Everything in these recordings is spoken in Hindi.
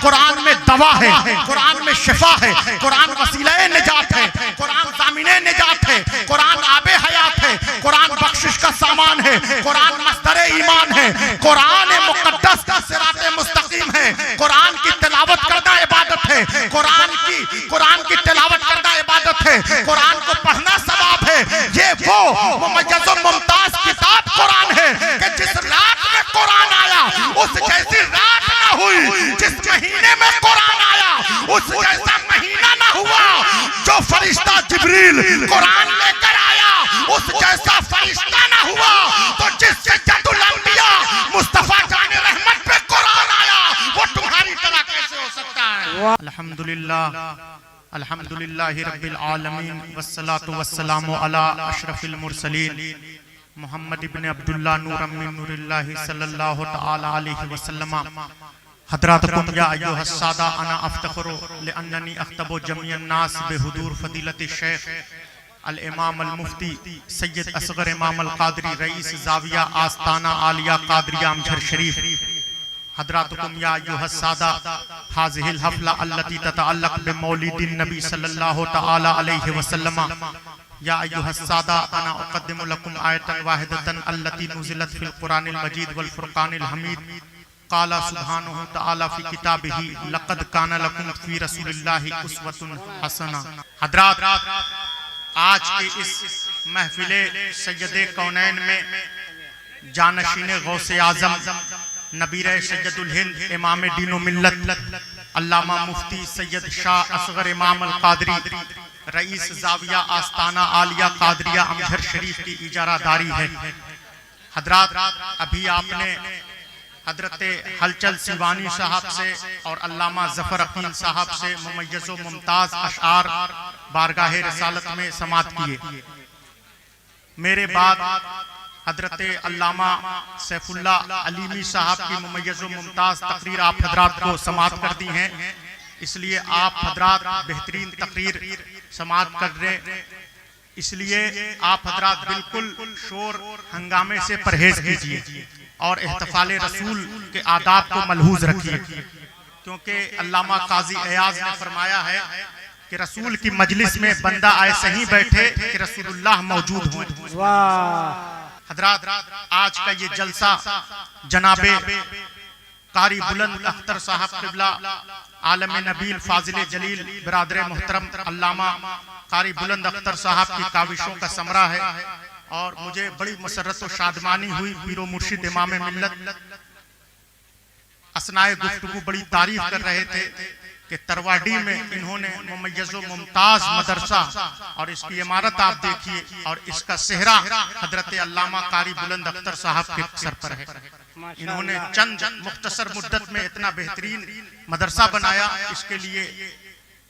कुरान में दवा है, कुरान में शिफा है, कुरान वसीला निजात है, कुरान ज़ामिने निजात है, कुरान आबे हयात है, कुरान बख्शिश का सामान है, कुरान मस्दरे ईमान है, कुरान मुक़द्दस का सिराते मुस्तकीम है, कुरान की तिलावत करना इबादत है, कुरान की तिलावत करना इबादत है, कुरान को पढ़ना सवाब है। ये वो मुमय्यज़ व मुमताज किताब कुरान है कि जिस रात में कुरान आया उस जैसी रात ना हुई, जिस महीने में कुरान आया उस जैसा महीना ना हुआ, जो फरिश्ता जिब्रील कुरान लेकर आया उस जैसा फरिश्ता ना हुआ, तो जिस सज्जदुल अंबिया मुस्तफा जाने रहमत पे कुरान आया वो तुम्हारी तरह कैसे हो सकता है। अल्हम्दुलिल्लाहि रब्बिल आलमीन वस्सलातु वस्सलामु अला अशरफिल मुरसलीन मोहम्मद इब्न अब्दुल्लाह नूरम मिन नूरिल्लाहि सल्लल्लाहु तआला अलैहि वसल्लम। हज़रातकुम या अय्युहस सादा अना अफ्तखुरु लिअन्ननी अख्तबु जमीअन नास बिहुदूर फदीलत शेख अल इमाम अल मुफ्ती सैयद असगर इमाम अल कादरी रईस ज़ाविया आस्ताना आलिया कादरिया अमझर शरीफ। हज़रातकुम या अय्युहस सादा हाज़िहिल हफ़ला अल्लती ततअल्लक़ बिमौलिदिन नबी सल्लल्लाहु तआला अलैहि वसल्लम। या अय्युहस सादा अना उक़द्दिमु लकुम आयतन वाहिदतन अल्लती नुज़िलत फ़िल क़ुरानिल मजीद वल फ़ुरक़ानिल हमीद। क़ाला सुब्हानहु तआला फ़ी किताबिही लक़द काना लकुम फ़ी रसूलिल्लाहि उस्वतुन हसना। हज़रात, आज के इस महफ़िले सय्यदे कौनैन में जानशीने गौसे आज़म नबीरे सैयदुल हिंद इमाम दीन व मिल्लत अल्लामा मुफ्ती सैयद शाह असगर इमाम अल कादरी रईस ज़ाविया आस्ताना आलिया कादरिया अमझर शरीफ की इजारादारी है। हज़रात, अभी आपने हज़रत हलचल सिवानी साहब से और अल्लामा ज़फ़र अकील साहब से मुमय्यज़ व मुमताज़ अशआर बारगाह रिसालत में समाअत किए। मेरे बाद हज़रत अल्लामा सैफुल्लाह अलीमी साहब की मुमय्यज़ व मुमताज़ तकरीर आप हज़रात को समाअत कर दी हैं, इसलिए आप हज़रात बेहतरीन तकरीर समाअत कर रहे, इसलिए आप हज़रात बिल्कुल शोर हंगामे से परहेज कीजिए और इहतिफाल रसूल के आदाब को मलहूज रखिए, क्योंकि अल्लामा काजी अयाज ने फरमाया है कि रसूल की मजलिस में बंदा ऐसे ही बैठे कि रसूलुल्लाह मौजूद हों। हज़रात, आज का ये जलसा जनाबे कारी बुलंद अख्तर साहब क़िबला आलम नबील फाजिल जलील बिरादर मोहतरम अल्लामा कारी बुलंद अख्तर साहब की काविशों का समरा है, और मुझे बड़ी मसरत व शादमानी हुई। पीरो मुर्शिद इमाम मिल्लत असनाए गुफ्तगू बड़ी तारीफ कर रहे थे कि तरवाडी में इन्होंने मुमय्यज़ व मुमताज़ मदरसा और इसकी इमारत आप देखिए, और इसका सेहरा हज़रत अल्लामा कारी बुलंद अख्तर साहब के सर पर है। इन्होंने चंद मुख्तसर मुद्दत में इतना बेहतरीन मदरसा बनाया, इसके लिए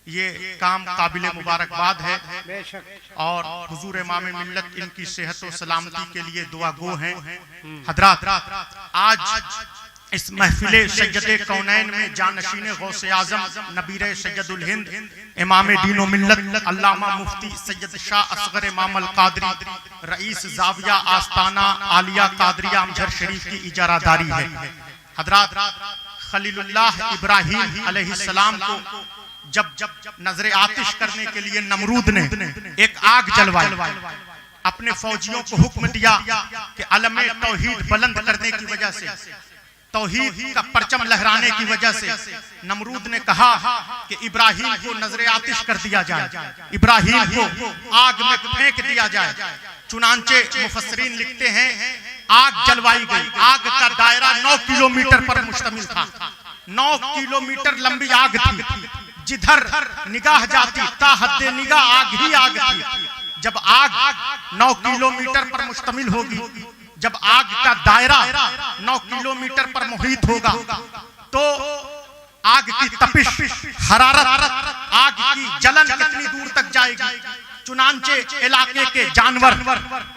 ये काम काबिल मुबारकबाद है, और हुजूर इमाम मिल्लत इनकी सेहत व सलामती के लिए दुआ गो हैं। हज़रात, आज इस महफिले सय्यदे कौनैन में जानशीने गौसे आज़म नबीरे सैयदुल हिंद इमाम दीन व मिल्लत अल्लामा मुफ्ती सैयद शाह असगर इमाम अल कादरी रईस ज़ाविया आस्ताना आलिया कादरिया अमझर शरीफ की इजारादारी है। हज़रात, खलीलुल्लाह इब्राहीम अलैहिस्सलाम को जब नजरे आतिश करने के लिए नमरूद ने एक आग जलवाई, अपने फौजियों को हुक्म दिया कि अलमे तौहीद बुलंद करने की वजह से, तौहीद का परचम लहराने की वजह से नमरूद ने कहा कि इब्राहीम को नजरे आतिश कर दिया जाए, इब्राहीम को आग में फेंक दिया जाए। चुनांचे मुफस्सरीन लिखते हैं आग जलवाई गई। आग का दायरा 9 किलोमीटर पर मुश्तमिल था, 9 किलोमीटर लंबी आग थी, जिधर निगाह जाती ता हद्दे निगाह आग ही आग थी। जब आग 9 किलोमीटर पर मुश्तमिल होगी, जब आग का दायरा 9 किलोमीटर पर मुहित होगा, तो आग की तपिश, हरारत, आग की जलन कितनी दूर तक जाएगी। चुनांचे इलाके के जानवर,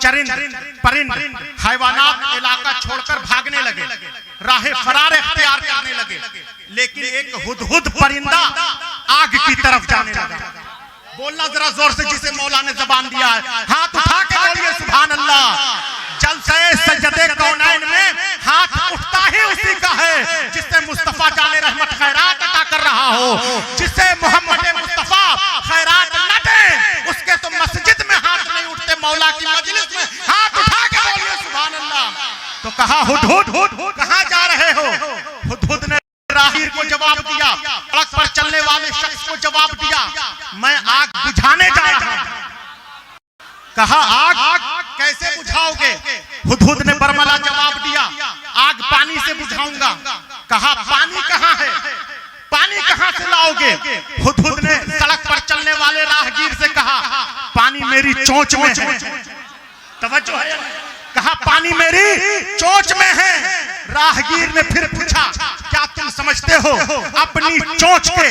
चरिंद परिंद, हैवानात इलाका छोड़कर भागने लगे, राह फरार इख्तियार करने लगे, लेकिन एक हुदहुद परिंदा आग की तरफ जाने लगा। बोलना जरा जोर से जिसे मौला ने जबान दिया है, हाथ उठा के बोलिए सुभान अल्लाह। जलसे सज्जदे कौनैन में हाथ उठता ही उसी का है जिससे मुस्तफा जाने रहमत खैरात अता कहा हुदहुद कहां जा रहे हो? हुदहुद ने राहीर को जवाब दिया, सड़क पर चलने वाले शख्स को जवाब दिया, मैं आग बुझाने जा रहा हूं। कहा आग कैसे बुझाओगे? हुदहुद ने बरमला जवाब दिया, आग पानी से बुझाऊंगा। कहा पानी कहां है? पानी कहां से लाओगे? हुदहुद ने सड़क पर चलने वाले राहगीर से कहा, पानी मेरी चोंच में है। तवज्जो है? कहा पानी मेरी चोंच में है। राहगीर ने फिर पूछा, क्या तुम समझते हो अपनी चोंच के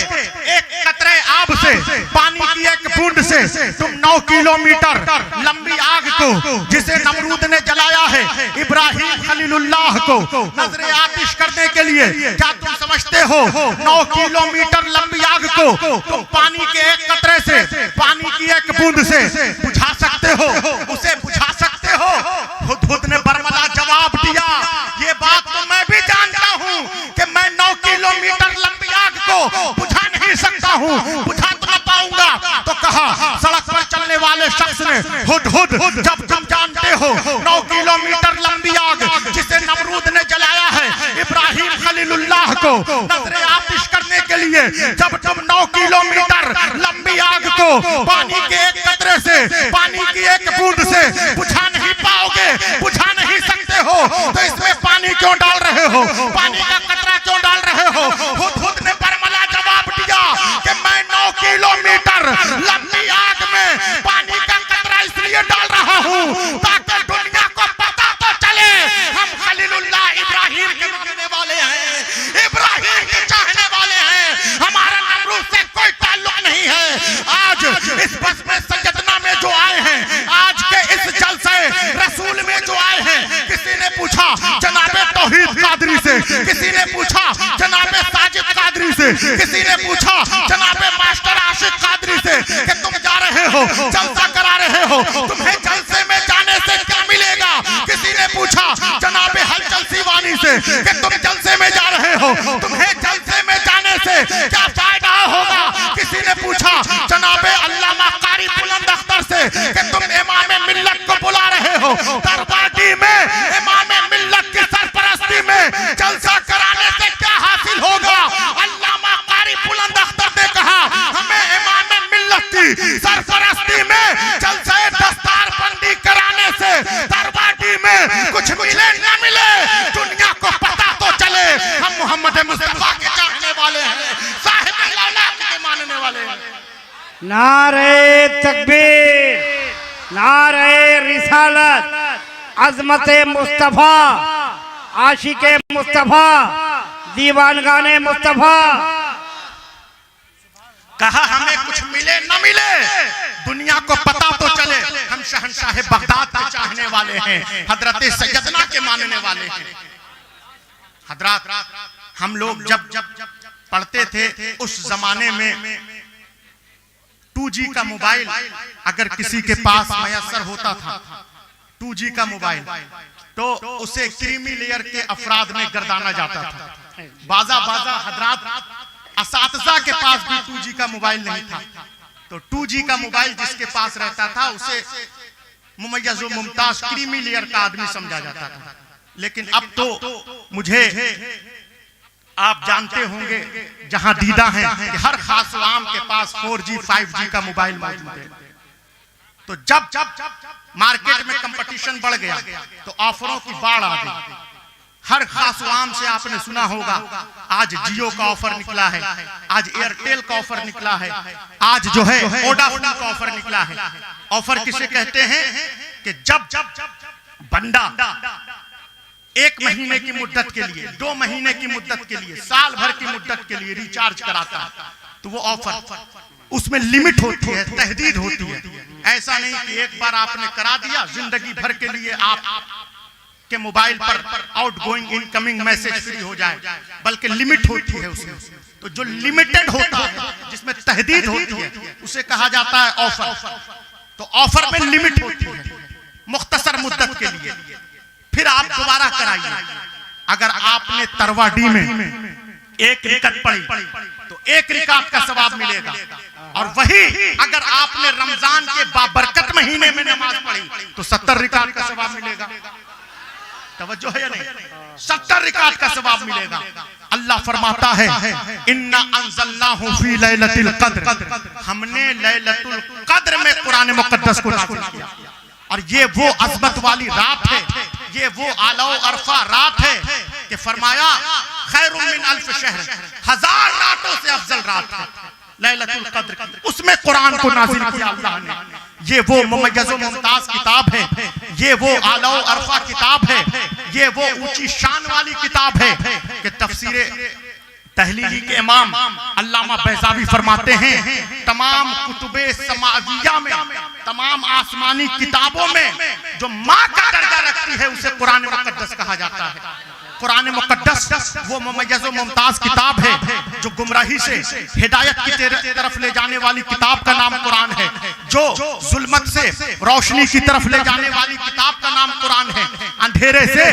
एक कतरे आब से, पानी की एक बूंद से तुम 9 किलोमीटर लंबी आग को जिसे नमरूद ने जलाया है इब्राहिम खलीलुल्लाह को नजरे आतिश करने के लिए, क्या तुम समझते हो 9 किलोमीटर लंबी आग को तुम पानी के एक कतरे से, पानी की एक बूंद से बुझा सकते हो? उसे बुझा सकते हो? हुदहुद ने बरमला जवाब दिया, ये बात तो मैं भी जानता हूं कि मैं 9 किलोमीटर लंबी आग को बुझा नहीं सकता हूं, बुझा तो न पाऊंगा। तो कहा सड़क पर चलने वाले शख्स ने, हुदहुद जब तुम जानते हो 9 किलोमीटर लंबी आग जिसे नमरूद ने जलाया है इब्राहिम खलीलुल्लाह को नजरे आतिश करने के लिए, जब तुम 9 किलोमीटर लंबी आग को पानी के एक कतरे से, पानी की एक बूंद से बुझा नहीं पाओगे, बुझा नहीं सकते हो, तो इसमें पानी क्यों डाल रहे हो? पानी का कतरा क्यों डाल रहे हो? हुदहुद ने बरमला जवाब दिया कि मैं 9 किलोमीटर लंबी आग में पानी का कतरा इसलिए डाल रहा हूं ताकि दुनिया को पता तो चले हम खलीलुल्लाह इब्राहिम के मानने वाले हैं, इब्राहिम के चाहने वाले हैं, हमारा नमरूद से कोई ताल्लुक नहीं है। आज इस बस में सैयदना में जो आए हैं, आज के इस जलसे रसूल में जो आए हैं, किसी ने पूछा जनाबे तौहीद कादरी से, किसी ने पूछा जनाबे साजिद कादरी से, किसी ने पूछा जनाबे मास्टर आशिक कादरी से कि तुम जा रहे हो जलसा करा रहे हो, तुम्हें जलसे में जाने से क्या मिलेगा? किसी ने पूछा जनाबे हलचल सीवानी से कि तुम जलसे में जा रहे हो, तुम्हें जलसे में जाने से क्या फायदा होगा? किसी ने पूछा जनाबे अल्लामा कारी बुलंद अख्तर से कि तुम इमाम मिल्लत को बुला रहे हो, दरबारी में इमाम मिल्लत की सरपरस्ती में जलसा कराने से क्या हासिल होगा? अल्लामा कारी बुलंद अख्तर ने कहा, हमें इमाम मिल्लत की सरपरस्ती में जलसा दस्तारबंदी कराने से दरबारी में कुछ मिले न मिले, दुनिया को पता तो चले हम मोहम्मद मुस्तफा के चाहने वाले हैं, साहिब औलाद के मानने वाले हैं। नारे तकबीर, नारे रिसालत, अजमते मुस्तफा, आशिके मुस्तफा, दीवानगाने मुस्तफा। कहा हमें कुछ मिले न मिले, दुनिया को पता तो चले हम शहंशाह बगदाद के चाहने वाले हैं, हजरत सैयदना के मानने वाले हैं। हजरत हम लोग जब पढ़ते थे उस जमाने में 2G का मोबाइल अगर किसी के पास मयसर होता था, 2G का मोबाइल, तो उसे क्रीमी लेयर के अफराद में गर्दाना जाता था। बाजा हजरात असातिज़ा के पास भी 2G का मोबाइल नहीं था, तो 2G का मोबाइल जिसके पास रहता था उसे मुमय्यज़ व मुमताज क्रीमी लेयर का आदमी समझा जाता था। लेकिन अब तो मुझे आप जानते होंगे जहां दीदा है कि हर खास आम के पास 4G 5G का मोबाइल मौजूद है। तो जब मार्केट में कंपटीशन बढ़ गया तो ऑफरों की बाढ़ आ गई। हर खास आम से आपने सुना होगा, आज जियो का ऑफर निकला है, आज एयरटेल का ऑफर निकला है, आज जो है वोडाफोन का ऑफर निकला है। ऑफर किसे कहते हैं कि जब बंदा 1 महीने की मुद्दत के लिए, 2 महीने की मुद्दत के लिए, साल भर की मुद्दत के लिए रिचार्ज कराता है, तो वो ऑफर, उसमें लिमिट होती है, तहदीद होती है। ऐसा नहीं कि एक बार आपने करा दिया जिंदगी भर के लिए आप के मोबाइल पर आउटगोइंग इनकमिंग मैसेज फ्री हो जाए, बल्कि लिमिट होती है उसमें। तो जो लिमिटेड होता है, जिसमें तहदीद होती है, उसे कहा जाता है ऑफर। तो ऑफर में लिमिट होती है मुख्तसर मुद्दत के लिए, फिर आप दोबारा कराइए। अगर आपने तरवाडी में 1 रिकत पढ़ी तो 1 रिकात का सवाब मिलेगा, और वही अगर आपने रमजान के बाबरकत महीने में नमाज पढ़ी तो 70 रिकात का सवाब मिलेगा। तवज्जो है या नहीं? 70 रिकात का सवाब मिलेगा। अल्लाह फरमाता है इन्ना अंज़लनाहु फी लैलतिल क़द्र, हमने लैलतुल क़द्र में कुरान मुक़द्दस को नाज़िल किया। और ये वो अज़मत वाली रात है, ये वो आला अरफा रात है कि फरमाया खैरुम मिन अल्फ शहर, 1000 रातों से अफजल रात है लैलतुल क़द्र की। उसमें कुरान को नाज़िल किया अल्लाह ने। ये वो मुमय्यज़ व मुमताज किताब है, ये वो आला अरफा किताब है, ये वो ऊंची शान वाली किताब है कि तफसीर तहलीली के इमाम अल्लामा बैज़ावी फरमाते हैं तमाम कुतुबे समाविया में, तमाम आसमानी किताबों में जो माँ का दर्जा रखती है उसे कुरान मुक़द्दस कहा जाता है। कुरान मुक़द्दस वो मुमय्यज़ व मुमताज किताब है जो गुमराही से हिदायत की तरफ ले जाने वाली किताब का नाम कुरान है, जो जुल्मत से रोशनी की तरफ ले जाने वाली किताब का नाम कुरान है, अंधेरे से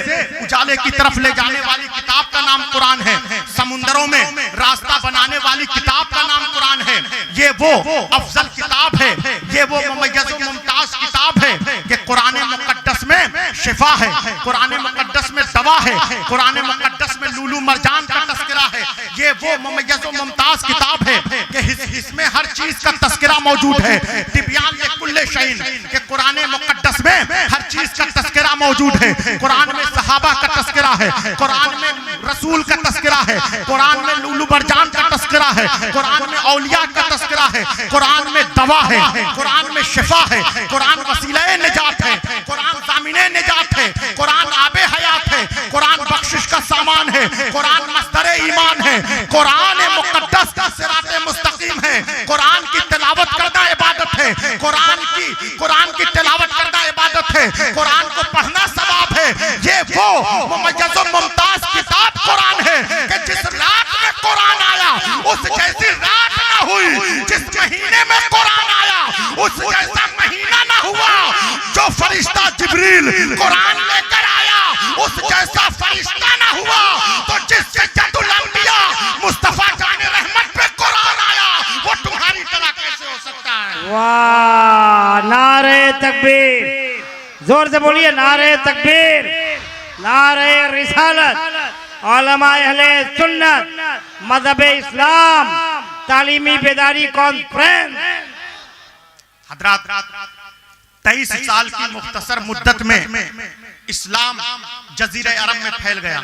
उजाले की तरफ ले जाने वाली किताब का नाम कुरान है, समुंदरों में रास्ता बनाने वाली किताब का नाम कुरान है। ये वो अफजल किताब है, ये वो मुमय्यज़ व मुमताज किताब है कि कुरान मुक़द्दस में शिफा है, कुरान मुक़द्दस में दवा है, कुरान मुक़द्दस में लूलू मरजान का तस्करा है। ये वो मुमय्यज़ व मुमताज किताब है कि इसमें हर चीज का तस्करा मौजूद है। तिब्यान लिकुल्लि शैइन के कुरान मुक़द्दस में हर चीज का तस्करा मौजूद है। कुरान में सहाबा का तस्करा है, कुरान में रसूल का तस्करा है, कुरान में लूलू मरजान का तस्करा है, कुरान में औलिया का तस्करा है, कुरान में दवा है, कुरान में शिफा है, कुरान वसीला निजात है, कुरान ज़ामिने निजात है, कुरान आबे हयात है, कुरान बख्शिश का सामान है, कुरान मस्दरे ईमान है, कुरान मुक़द्दस का सिराते मुस्तकीम है, कुरान की तिलावत करना इबादत है, कुरान की तिलावत करना इबादत है, कुरान को पढ़ना सवाब है। ये वो मुमय्यज़ व मुमताज किताब कुरान है कि जिस रात में कुरान आया उस जैसी रात ना हुई, जिस महीने में कुरान आया उस जैसा महीना ना हुआ, जो फरिश्ता जिब्रील कुरान लेकर आया उस जैसा फरिश्ता ना हुआ, तो जिस सज्जदुल अंबिया मुस्तफा जाने रहमत पे कुरान आया वो तुम्हारी तरह कैसे हो सकता है? वाह, नारे तकबीर, जोर से बोलिए नारे तकबीर, नारे रिसालत, उलमाए अहले सुन्नत, मज़हब इस्लाम, तालीमी बेदारी कॉन्फ्रेंस। हज़रात 23 साल की मुख्तसर मुद्दत में इस्लाम जजीरे अरब में फैल गया।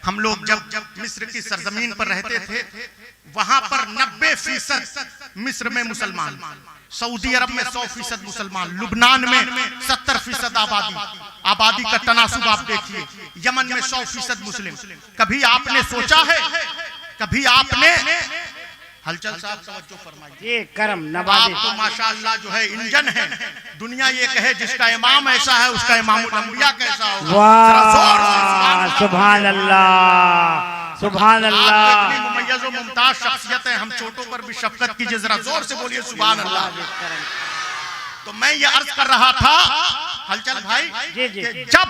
हम लोग जब मिस्र की सरजमीन पर रहते थे वहां पर 90% मिस्र में मुसलमान, सऊदी अरब में 100% मुसलमान, लुबनान में 70% आबादी का तनासुब आप देखिए, यमन में 100% मुस्लिम। कभी आपने सोचा है, कभी आपने हलचल साहब तवज्जो फरमाइए, ये करम नवाज़ी, आप तो माशाअल्लाह जो है इंजन है। दुनिया ये कहे जिसका इमाम ऐसा है उसका इमामुल अंबिया कैसा होगा। वाह, सुभान अल्लाह, सुभान अल्लाह। इतनी मुमय्यज़ व मुमताज शख्सियत है, हम छोटों पर भी शफकत कीजिए, जरा जोर से बोलिए सुभान अल्लाह। तो मैं ये अर्ज कर रहा था हलचल भाई, जब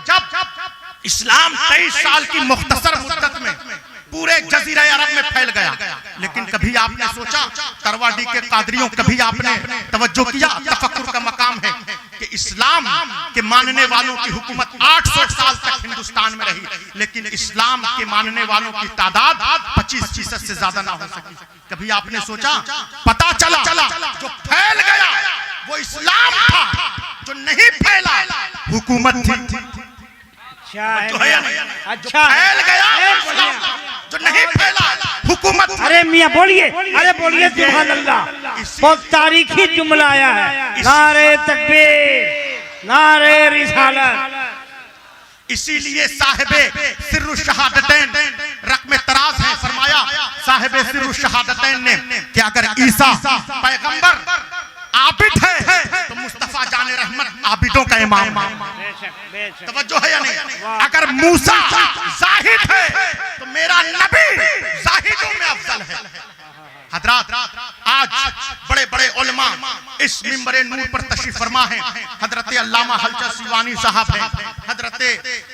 इस्लाम 23 साल की मुख्तसर मुद्दत में पूरे जजीरा अरब में फैल गया, लेकिन कभी आपने सोचा, तरवाडी के कादरियों, कभी आपने तवज्जो किया, तफक्कुर का मकाम है कि इस्लाम के मानने वालों की हुकूमत 800 साल तक हिंदुस्तान में रही, लेकिन इस्लाम के मानने वालों की तादाद 25% से ज्यादा ना हो सकी। कभी आपने सोचा, पता चला जो फैल गया वो इस्लाम था, जो नहीं फैला हुकूमत थी। अच्छा फैल गया जो नहीं फैला हुकूमत। अरे मियाँ बोलिए, अरे बोलिए सुभान अल्लाह, बहुत तारीखी जुमला आया है। नारे तकबीर, नारे रिसालत। इसीलिए साहिबे सिर्रुश शहादतैन रकम तराज है, फरमाया साहिबे सिर्रुश शहादतैन ने कि अगर ईसा पैगंबर आबिद है तो मुस्तफा जाने रहमत आबिदों का इमाम। तवज्जो है या नहीं? अगर मूसा जाहिद है तो मेरा नबी जाहिदों में अफजल है। हज़रात आज बड़े बड़े उलमा इस मिंबर नूर पर तशरीफ फरमा है हजरत अल्लामा हलचल सिवानी साहब हैं, हजरत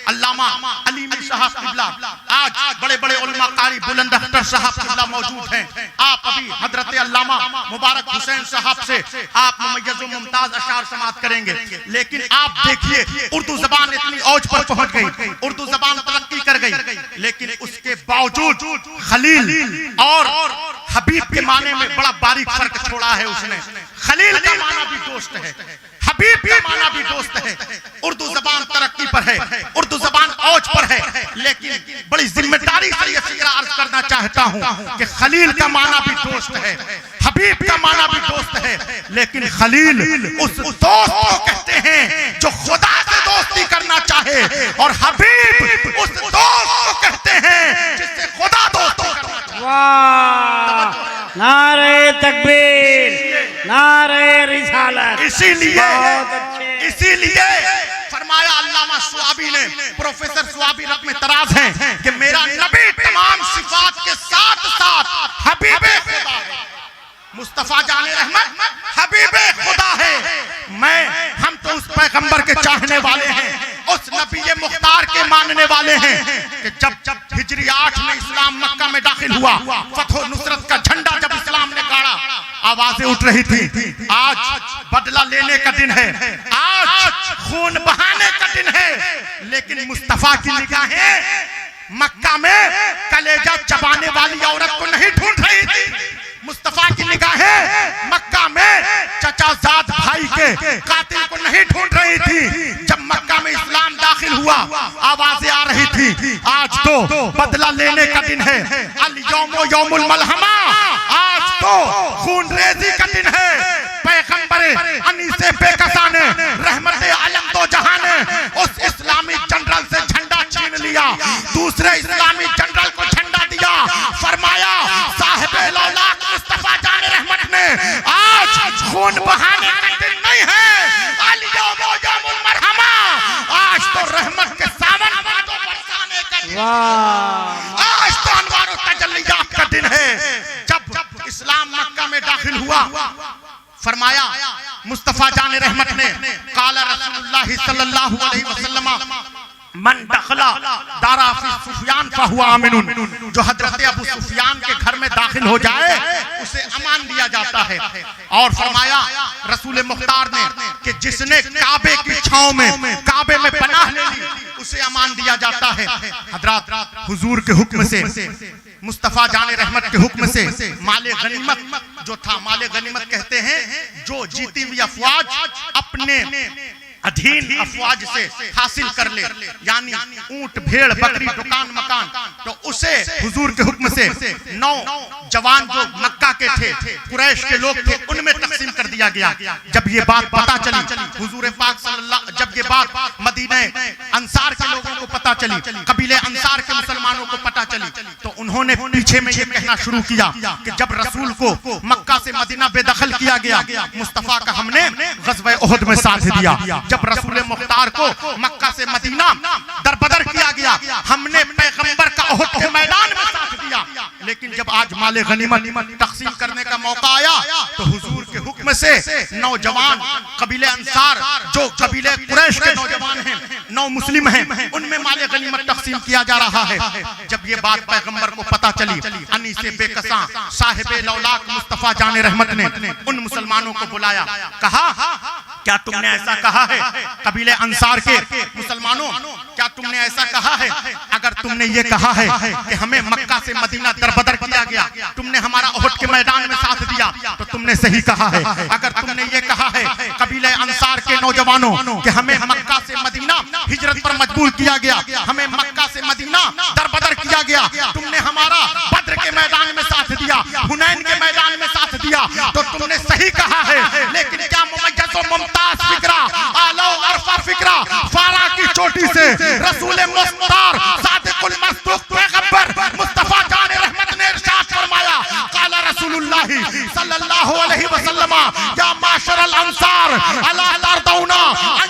अल्लामा अलीमी साहब किबला, आज बड़े बड़े उलमा कारी बुलंद अख्तर साहब किबला मौजूद हैं। आप अभी हजरत अल्लामा मुबारक हुसैन साहब से आप मुमय्यज़ व मुमताज अशार समाअत करेंगे, लेकिन आप देखिए उर्दू जबान इतनी औज पर पहुंच गई, उर्दू जबान तरक्की कर गई, लेकिन उसके बावजूद खलील और हबीब के माने में बड़ा बारीक फर्क छोड़ा है उसने। खलील का माना भी दोस्त है, हबीब का माना भी दोस्त है। उर्दू जबान तरक्की पर है, उर्दू जबान औज पर है, लेकिन बड़ी जिम्मेदारी से यह फिक्र अर्ज करना चाहता हूं कि खलील का माना भी दोस्त है, हबीब का माना भी दोस्त है, लेकिन खलील उस दोस्त को कहते हैं जो खुदा से दोस्ती करना चाहे, और हबीब उस दोस्त को कहते हैं जिससे खुदा दोस्ती करना चाहे। वाह, नारे तकबीर, नारे रिसालत। इसीलिए फरमाया अल्लामा स्वाबी ने, प्रोफेसर स्वाबी रकम तराज हैं कि मेरा नबी तमाम सिफात के साथ साथ हबीबे खुदा है। मुस्तफा जाने रहमत हबीबे खुदा है। हम तो उस पैगंबर के चाहने वाले हैं, उस नबी मुख्तार के मानने वाले हैं कि जब हिजरी 8 में इस्लाम मक्का में दाखिल हुआ, फतह नुसरत का झंडा जब इस्लाम ने गाड़ा, आवाजें उठ रही थी, आज बदला लेने का दिन है, आज खून बहाने का दिन है, लेकिन मुस्तफा की निगाहें मक्का में कलेजा चबाने वाली औरत को नहीं ढूंढ रही थी। मुस्तफा की निगाहें मक्का में चचाजाद भाई के कातिल को नहीं ढूंढ रही थी। जब मक्का में इस्लाम दाखिल हुआ, आवाजें आ रही थी, आज तो बदला लेने का दिन है, अल यौमो यौमुल मलहमा, आज तो खूनरेजी का दिन है। पैगंबर अनीसे बेकसा ने रहमत आलम दो जहां ने उस इस्लामी जनरल से झंडा छीन लिया, दूसरे इस्लामी जनरल को झंडा दिया, फरमाया साहिबे लौलाक मुस्तफा जाने रहमत ने आज खून बहाने का दिन नहीं है, अल यौमो यौमुल मरहमा, आज तो रहमत के सावन को बरसाने का दिन, आज तो अनवार व तजल्लियात का दिन है। जब इस्लाम मक्का में दाखिल हुआ, फरमाया मुस्तफा जाने रहमत ने, काला रसूलुल्लाह सल्लल्लाहु अलैहि वसल्लम मन दखला दारा फी सुफियान फहुवा आमिनुन, जो हजरत अबू सुफियान के घर में दाखिल हो जाए उसे अमान दिया जाता है। और फरमाया रसूल मुख्तार ने कि जिसने काबे की छांव में, काबे में पनाह ले ली, उसे अमान दिया जाता है। हजरत हुजूर के हुक्म से, मुस्तफा जाने रहमत के हुक्म से माले गनीमत जो था, माले गनीमत कहते हैं जो जीती हुई अफवाज अपने अधीन अफवाज से हासिल कर ले, यानी ऊंट भेड़ बकरी दुकान मकान, तो उसे हुजूर के हुक्म से 9 जवान जो मक्का के थे, कुरैश के लोग थे, उनमें तकसीम कर दिया गया। जब ये बात पता चली हुजूर पाक सल्लल्लाहु, जब ये बात मदीने अंसार के लोगों को पता चली, कबीले अंसार के मुसलमानों को पता चली, तो उन्होंने पीछे में ये कहना शुरू किया कि जब रसूल को मक्का से मदीना बेदखल किया गया, मुस्तफा का हमने ग़ज़वे उहद में साथ दिया। जब रसूल मुख्तार को मक्का से मदीना दरबदर किया गया, हमने पैगंबर का उहद के मैदान में साथ दिया। लेकिन जब आज माले गनीमत तकसीम करने का मौका आया, तो हुजूर के हुक्म से नौजवान कबीले अंसार, जो कबीले कुरैश के नौजवान हैं, 9 मुस्लिम हैं, उनमें माले गनीमत तकसीम किया जा रहा है। जब ये बात पैगंबर को पता चली, अनीसे बेकसा साहिबे लौलाक मुस्तफा जाने रहमत ने उन मुसलमानों को बुलाया, कहा क्या तुमने ऐसा कहा है कबीले अंसार के मुसलमानों, क्या तुमने ऐसा कहा है? अगर तुमने ये कहा है कि हमें मक्का से मदीना दरबदर किया गया, तुमने हमारा उहद के मैदान में साथ दिया, तो तुमने सही कहा है। अगर तुमने ये कहा है कबीले अंसार के नौजवानों कि हमें मक्का से मदीना हिजरत पर मजबूर किया गया, हमें मक्का से मदीना दरबदर किया गया, तुमने हमारा बद्र के मैदान में साथ दिया, हुनैन के मैदान में साथ दिया, तो तुमने सही कहा है। लेकिन क्या मुमय्यज़ व मुमताज फिक्रा, आला व अरफा फिक्रा, फारा की चोटी से रसूल मुख्तार सादिकुल मस्दूक पैगंबर मुस्तफा जाने रहमत ने इरशाद फरमाया, काला रसूलुल्लाह सल्लल्लाहु अलैहि वसल्लम, या माशरल अंसार अला तर्दौना अन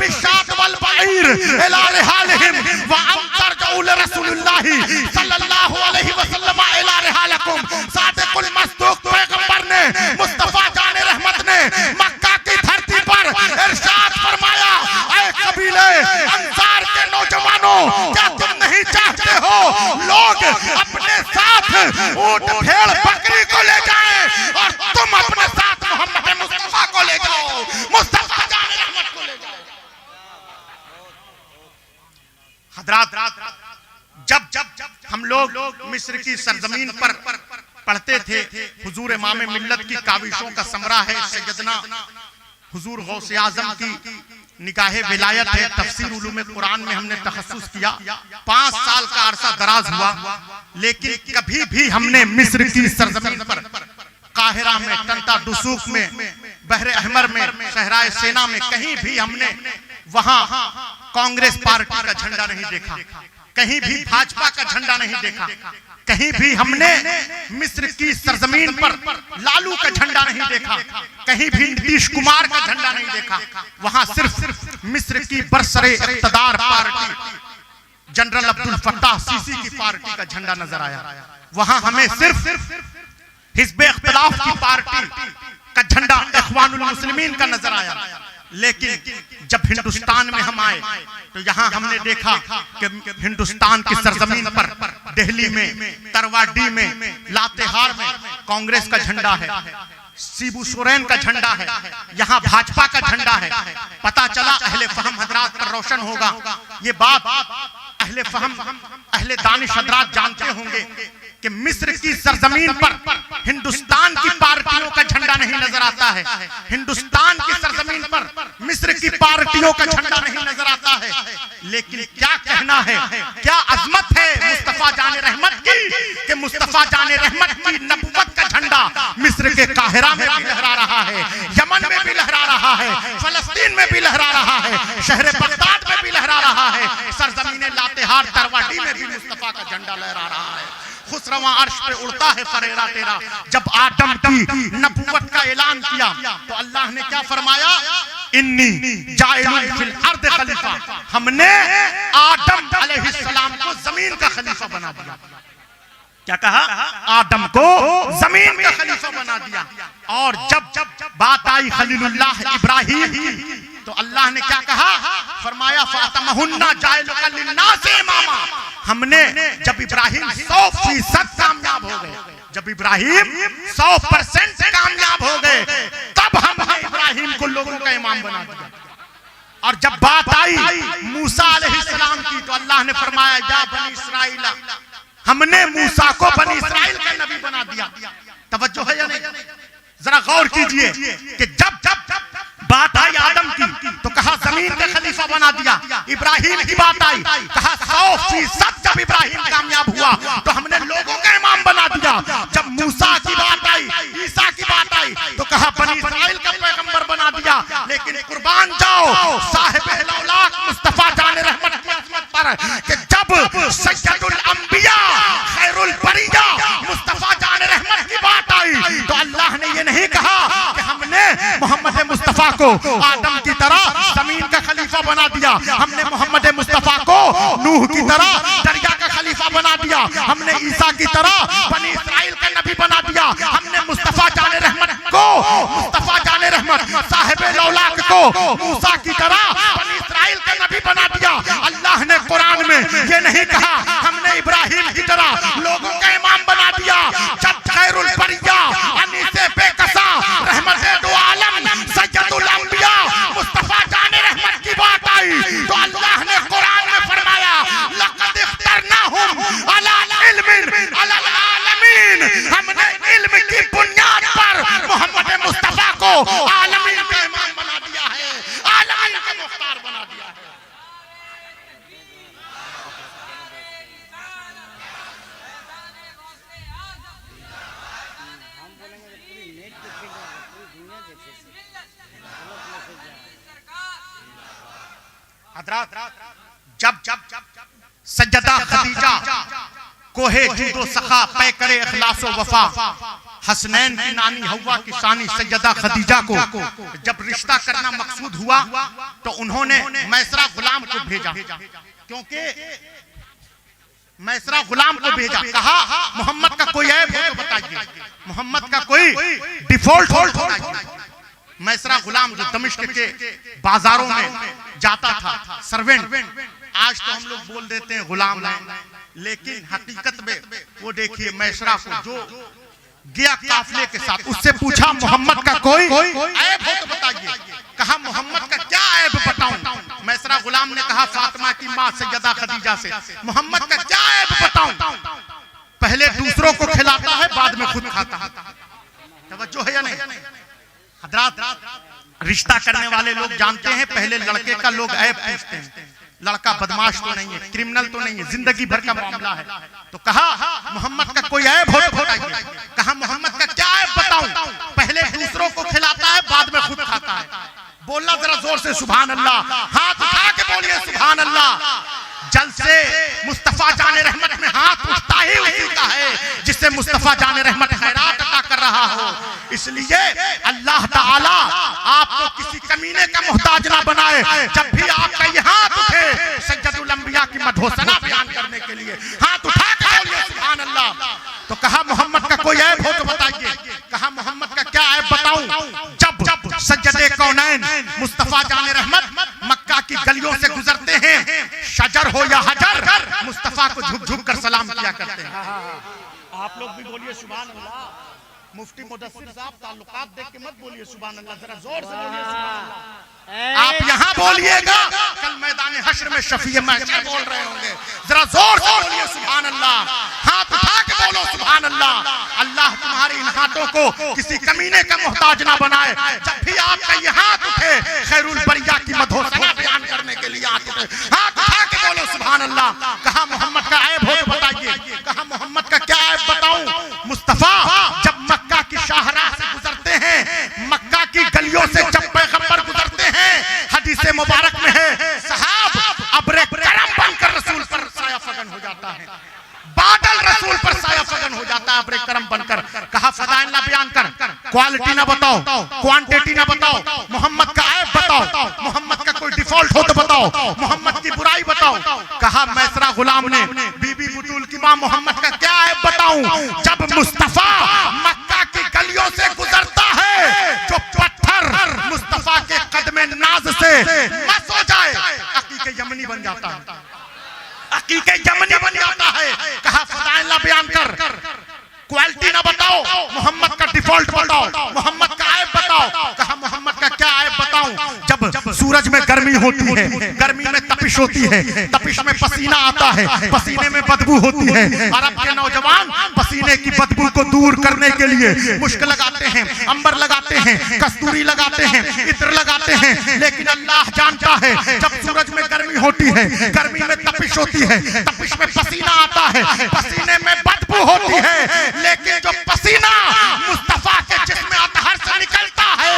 बिशात वल बईर इला रिहालिहिम व अंतर जऊल रसूलुल्लाह सल्लल्लाहु अलैहि वसल्लम इला रिहालकुम। सादिकुल मस्दूक पैगंबर ने मुस्तफा जाने ऊंट भेड़ बकरी को ले जाए और तुम अपने साथ मोहम्मद मुस्तफा को ले जाओ, मुस्तफा जान रहमत को ले जाओ। हजरात, जब हम लोग मिस्र की सरजमीन पर पढ़ते थे, हुजूर इमाम मिल्लत की काविशों का समरा है, सैयदना हुजूर गौसे आजम की निगाहे विलायत है, तफसीर उलूम कुरान में हमने तखस्सुस किया। 5 साल का अरसा दराज हुआ, लेकिन कभी भी हमने मिस्र की सरजमीन पर, काहिरा में, टंटा दुसूक में, बहरे अहमर में, सहराए सेना में, कहीं भी हमने वहां कांग्रेस पार्टी का झंडा नहीं देखा, कहीं भी भाजपा का झंडा नहीं देखा, कहीं भी हमने मिस्र की सरजमीन पर लालू का झंडा नहीं देखा, कहीं भी नीतीश कुमार का झंडा नहीं देखा। वहां सिर्फ मिस्र की बरसरे इक़्तिदार party general Abdul Fattah Sisi की पार्टी का झंडा नजर आया। वहां हमें सिर्फ हिज़्ब इख्तिलाफ की पार्टी का झंडा इख्वानुल मुस्लिमीन का नजर आया। लेकिन जब हिंदुस्तान में हम आए तो यहाँ हमने देखा कि हिंदुस्तान की सरजमीन पर, दिल्ली में, तरवाडी में, लातेहार में कांग्रेस का झंडा है, सीबू सोरेन का झंडा है, यहाँ भाजपा का झंडा है। पता चला अहले फहम हजरात पर रोशन होगा ये बात, अहले फहम, अहले दानिश हजरात जानते होंगे कि मिस्र की सरजमीन पर हिंदुस्तान की पार्टियों का झंडा नहीं नजर आता है, हिंदुस्तान की सरजमीन पर मिस्र की पार्टियों का झंडा नहीं नजर आता है। लेकिन क्या कहना है, क्या अजमत है मुस्तफा जाने रहमत की कि मुस्तफा जाने रहमत की नबुवत का झंडा मिस्र के काहिरा में भी लहरा रहा है, यमन में भी लहरा रहा है, फलस्तीन में भी लहरा रहा है, शहर बगदाद में भी लहरा रहा है, सरजमीन लातेहार तरवाडी में भी मुस्तफा का झंडा लहरा रहा है। खुसरवा अर्श पे उड़ता है फरेरा तेरा। जब आदम की नबुवत का ऐलान किया तो अल्लाह ने क्या फरमाया, इन्नी जाइलुन फिल अर्द खलीफा, हमने आदम अलैहिस्सलाम को जमीन का खलीफा बना दिया। क्या कहा, आदम को जमीन का खलीफा बना दिया। और जब बात आई खलीलुल्लाह इब्राहिम की तो अल्लाह ने क्या कहा, फरमाया फातमहुन्ना जाइलुका लिन्नास इमामा, हमने जब इब्राहिम 100% कामयाब हो गए, जब इब्राहिम 100% कामयाब हो गए, तब हमने इब्राहिम को लोगों का इमाम बना दिया। और जब बात आई मूसा अलैहिस्सलाम की तो अल्लाह ने फरमाया या बनी इस्राइल, हमने मूसा को बनी इस्राइल का नबी बना दिया। तवज्जो है या नहीं, जरा गौर कीजिए कि जब बात आई आदम की तो कहा जमीन का खलीफा बना दिया। इब्राहिम की बात आई, कहा 100% जब इब्राहिम कामयाब हुआ तो हमने लोगों का इमाम बना दिया। जब मूसा की बात आई, ईसा की बात आई तो कहा बनी इस्राइल का पैगंबर बना दिया। लेकिन कुर्बान जाओ साहिब लौलाक मुस्तफा जाने रहमत की अज़मत पर कि जब सय्यदुल अंबिया खैरुल बरिया मुस्तफा जाने रहमत की बात आई तो अल्लाह ने ये नहीं कहा कि हमने मोहम्मद मुस्तफा को आदम की तरह जमीन का खलीफा बना दिया, हमने मोहम्मद मुस्तफा को नूह की तरह दरिया का खलीफा बना दिया, हमने ईसा की तरह बनी इस्राइल का नबी बना दिया, हमने मुस्तफा जाने रहमत को, मुस्तफा जाने रहमत साहिब लौलाक को मूसा की तरह बनी इस्राइल का नबी बना दिया। अल्लाह ने कुरान में ये नहीं कहा हमने इब्राहिम की तरह लोगों का इमाम बना दिया। जब खैरुल बरिया अनीसे बेकसा रहमत दो आलम सय्यदुल अंबिया मुस्तफा जाने रहमत की बात आई तो अल्लाह ने कुरान में फरमाया लक़द इख्तरनाहुम अला इल्मिन अला आलमीन, हमने इल्म की बुनियाद पर मोहम्मद मुस्तफा को आलमीन का इमाम बना दिया है, आलमीन का मुख्तार बना दिया है। जब सज्जदा खदीजा कोहे जूदो सखा पै करे इखलासो वफा, हसनैन की नानी हव्वा की शानी सज्जदा खदीजा को जब रिश्ता करना मकसूद हुआ तो उन्होंने मैसरा गुलाम को भेजा, क्योंकि मैसरा गुलाम को भेजा, कहा मोहम्मद का कोई ऐब हो तो बताइए, मोहम्मद का कोई डिफॉल्ट हो तो बताइए। मैसरा गुलाम जो दमिश्क के बाजारों में जाता था, सर्वेंट, आज तो हम लोग बोल देते हैं गुलाम है, लेकिन हकीकत में वो देखिए मैसरा को जो गया काफले के साथ, उससे पूछा मोहम्मद का कोई ऐब हो तो बताइए। कहा मोहम्मद का क्या ऐब बताऊं? मैसरा गुलाम ने कहा फातिमा की मां सैयदा खदीजा से मोहम्मद का क्या ऐब बताऊं? पहले दूसरों को खिलाता है, बाद में खुद खाता है। तवज्जो है या नहीं? हजरात, रिश्ता करने वाले लोग जानते हैं पहले लड़के का लोग ऐब पूछते हैं। लड़का बदमाश तो नहीं है, क्रिमिनल तो नहीं है, जिंदगी भर का मामला है। तो कहा मोहम्मद का कोई ऐब हो तो बताइए। कहा मोहम्मद का क्या ऐब बताऊं? पहले दूसरों को खिलाता है, बाद में खुद खाता है। बोलना जरा जोर से सुभान अल्लाह, हाथ उठा के बोलिए सुभान अल्लाह। जल से मुस्तफा जाने रहमत में हाथ उठता ही उसी का है जिससे मुस्तफा जाने रहमत खैरात अता कर रहा हो। इसलिए अल्लाह ताला आपको किसी कमीने का मोहताज ना बनाए। जब भी आपका ये हाथ उठे सैयदुल अंबिया की मधोसना बयान करने के लिए, हाथ उठा के बोलिए सुभान अल्लाह। तो कहा मोहम्मद का कोई ऐब हो तो बताइए। कहा मोहम्मद का क्या ऐब बताऊं? जब सज्जदे कौनैन मुस्तफा जाने रहमत मक्का की गलियों से गुजरते हैं, शजर हो या हजर, मुस्तफा को झुक झुक कर सलाम किया करते हैं। आप लोग भी बोलिए सुभान अल्लाह। मुफ्ती मुदस्सिर साहब ताल्लुकात देख के मत बोलिए सुभान अल्लाह, जरा जोर से बोलिए सुभान अल्लाह। आप यहाँ बोलिएगा, कल मैदान हश्र में शफीए महशर बोल रहे होंगे। जरा जोर से बोलिए सुभान अल्लाह, हाथ उठा के बोलो सुभान अल्लाह। अल्लाह तुम्हारे इन हाथों को किसी कमीने का मोहताज ना बनाए। जब भी आपका ये हाथ उठे खैरुल बरिया की मधोसना बयान करने के लिए हाथ उठे, हाथ उठा के बोलो सुभान अल्लाह। कहा मोहम्मद का ऐब हो तो बताइए। कहा मोहम्मद का क्या ऐब बताऊं? मुस्तफा जब मक्का की शाहराह से गुजरते हैं, मक्का की गलियों से जब पैगंबर गुजरते हैं, हदीस मुबारक में है सहाब अब्रे करम बनकर रसूल पर साया फगन हो जाता है। बादल रसूल पर साया फगन हो जाता है अब्रे करम बनकर। कहा फदाइल ना बयान कर, क्वालिटी ना बताओ, क्वांटिटी ना बताओ, मोहम्मद का ऐब बताओ, मोहम्मद का कोई डिफॉल्ट हो तो बताओ, मोहम्मद की बुराई बताओ। कहा मैसरा गुलाम ने बीबी बुतूल की मां मोहम्मद का क्या ऐब बताऊं? जब मुस्तफा मक्का की गलियों से गुजरता है, जो पत्थर मुस्तफा के कदमे नाज से मस हो जाए, अकीके यमनी बन जाता है, अकीके यमनी बन जाता है। कहा फदाइल बयान कर, क्वालिटी ना बताओ, मोहम्मद का डिफॉल्ट बताओ, मोहम्मद का ऐब बताओ। कहा मोहम्मद का क्या ऐब बताऊं? जब सूरज में गर्मी होती है, गर्मी में तपिश होती है, तपिश में पसीना आता है, पसीने में बदबू होती है। अरब के नौजवान पसीने की बदबू को दूर करने के लिए मुश्क लगाते हैं, अंबर लगाते हैं, कस्तूरी लगाते हैं, इत्र लगाते हैं। लेकिन अल्लाह जानता है जब सूरज में गर्मी होती है, गर्मी में तपिश होती है, तपिश में पसीना आता है, पसीने में बदबू होती है, लेकिन जो पसीना मुस्तफा के जिस्म अतहर से निकलता है,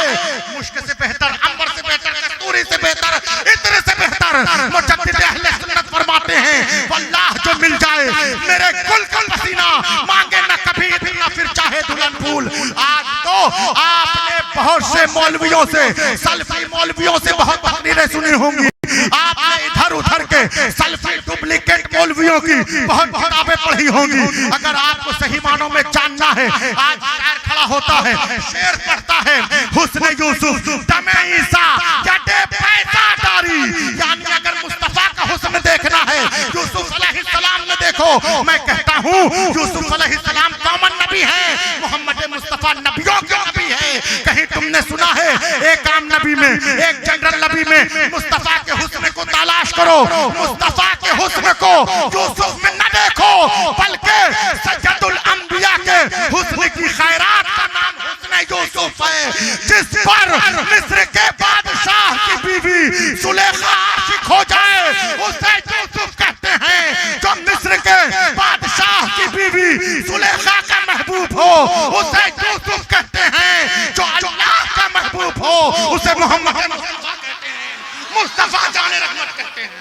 मुश्क से बेहतर, अंबर से बेहतर, कस्तूरी से बेहतर, इत्र से बेहतर मुजद्दिद अहले सुन्नत फरमाते हैं वल्लाह जो मिल जाए मेरे कुल का पसीना, मांगे ना कभी इतना फिर चाहे दुल्हन फूल। आज तो आपने बहुत से मौलवियों से, सल्फी मौलवियों से बहुत तकरीरें सुनी होंगी, आपने इधर उधर के सल्फी डुप्लीकेट मौलवियों की बहुत किताबें पढ़ी होंगी। अगर आपको सही मानों में जानना है, आज शायर खड़ा होता है, शेर पढ़ता है, हुस्न यूसुफ दमे ईसा जडे पैसा दारी, यानी अगर मुस्तफा का हुस्न देखना है यूसुफ अलैहिस्सलाम में देखो। मैं कहता हूँ यूसुफ अलैहिस्सलाम कौमन नबी है, मोहम्मद मुस्तफा नबियों के नबी है। कहीं तुमने सुना है एक आम नबी में, एक जनरल नबी में मुस्तफा के हुस्न को तलाश करो, मुस्तफा के हुस्न को यूसुफ में न देखो, बल्कि सज्जदुल अंबिया के हुस्न की खैरात का नाम हुस्न यूसुफ है, जिस पर मिस्र के बादशाह की बीवी सुलेखा आशिक हो जाए उसे यूसुफ कहते हैं। जो मिस्र के बादशाह की बीवी सुलेखा का महबूब हो उसे यूसुफ कहते हैं। जो अल्लाह का महबूब हो उसे मोहम्मद मुस्तफा कहते हैं, मुस्तफा जाने रहमत कहते हैं।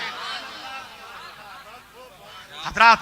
हजरात,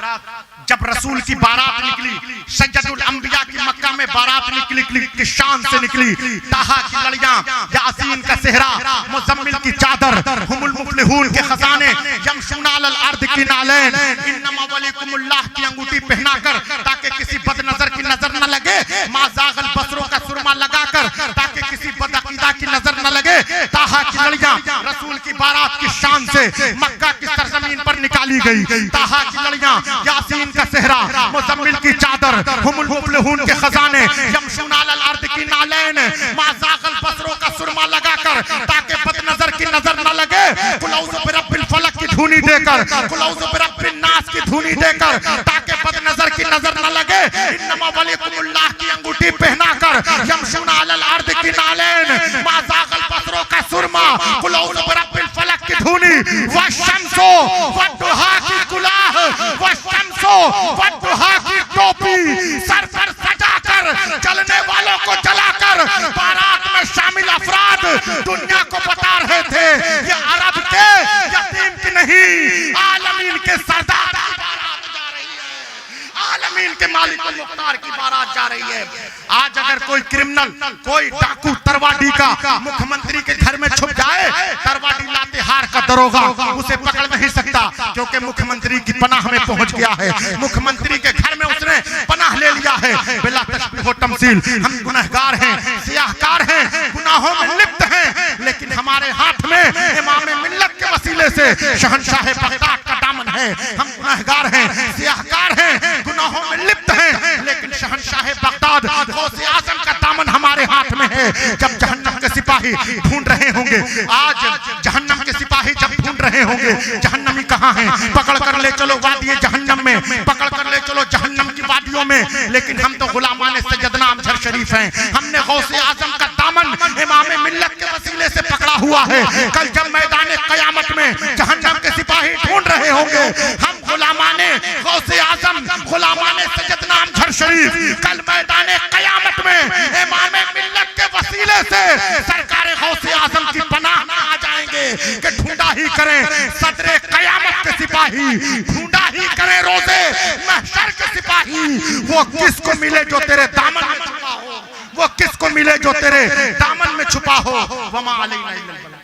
जब रसूल की बारात निकली, सज्जदुल अंबिया की मक्का में बारात निकली कि शान से निकली। ताहा की लड़ियां, यासीन का सेहरा, मुजम्मिल की चादर, हुमुल मुफलिहून के खजाने, यमशूना अलल अर्द की नालैन, इन्नमा वलिकुमुल्लाह की अंगूठी पहनाकर ताकि किसी बदनजर की नजर न लगे, माज़ागल बसरों का सुरमा लगाकर ताकि किसी बदअकीदा की नजर न लगे। ताहा की लड़ियां रसूल की बारात की शान से मक्का की सरजमीन पर निकाली गई। ताहा की लड़ियां, यासीन का सेहरा, मुज़म्मिल की चादर, हुमुल मुफ्लिहून के खजाने, यमशून अलल अर्द की नालैन, मा ज़ाग़ल बसरों का सुरमा लगाकर ताकि बदनजर की नजर न लगे, कुल औज़ु बिरब्बिल फलक की धुनी देकर, कुल औज़ु बिरब्बिन नास की धुनी देकर ताकि बदनजर की नजर न लगे, इन्नमा वलिकुमुल्लाह की अंगूठी पहनाकर, यमशून अलल अर्द की नालैन, मा ज़ाग़ल बसरों का सुरमा, कुल औज़ु बिरब्बिल फलक की धुनी, वशम्सो वद्दुहा की कुलाह, वशम्सो वद्दुहा की टोपी सर पर सजाकर, चलने वालों को जलाकर बारात में शामिल अफराद दुनिया को बता रहे थे ये अरब के यतीम की नहीं, आलमीन के सरदार की बारात जा रही है, आलमीन के मालिक और मुख्तार की बारात जा रही है। आज अगर कोई क्रिमिनल, कोई डाकू तरवाडी का मुख्यमंत्री के घर में छुप जाए, तरवाडी लातेहार का दरोगा उसे पकड़ नहीं सकता, क्योंकि मुख्यमंत्री की पनाह में पहुंच गया है, मुख्यमंत्री के घर में उसने पनाह ले लिया है। बिला तशबीह व तमसील, हम गुनहगार हैं, सियाहकार हैं, गुनाहों में लिप्त हैं, लेकिन हमारे हाथ में इमाम मिल्लत के वसीले से शहंशाह बगदाद का दामन है। हम गुनहगार हैं, सियाहकार हैं, गुनाहों में लिप्त हैं, लेकिन शहंशाह बगदाद गौसे आज़म का दामन हमारे हाथ में है। जब जहन्नम के सिपाही ढूंढ रहे होंगे, आज जहन्नम के सिपाही जब ढूंढ रहे होंगे जहन्नमी कहाँ हैं, पकड़ कर ले चलो वादी जहन्नम में, पकड़ कर ले चलो जहन्नम की वादियों में, लेकिन हम तो गुलामान सैयदना अमजद शरीफ हैं। हमने गौसे आज़म का दामन इमाम मिल्लत के वसीले से पकड़ा हुआ है। कल जब मैदान क़यामत में जहन्नम के सिपाही ढूंढ रहे होंगे, हम गुलामाने गौसे आज़म, गुलामाने सैयदना अमजद शरीफ कल मैदान क़यामत में इमाम मिल्लत के वसीले से सरकार गौसे आज़म की पनाह में आ जाएंगे कि ढूंढा ही करें सदरे क़यामत के सिपाही, ढूंढा ही करें रोज़े महशर के सिपाही। वो किसको मिले जो तेरे दामन में छुपा हो, वो किसको मिले जो तेरे दामन में छुपा हो। वमा अलैना इल्लल बलाग।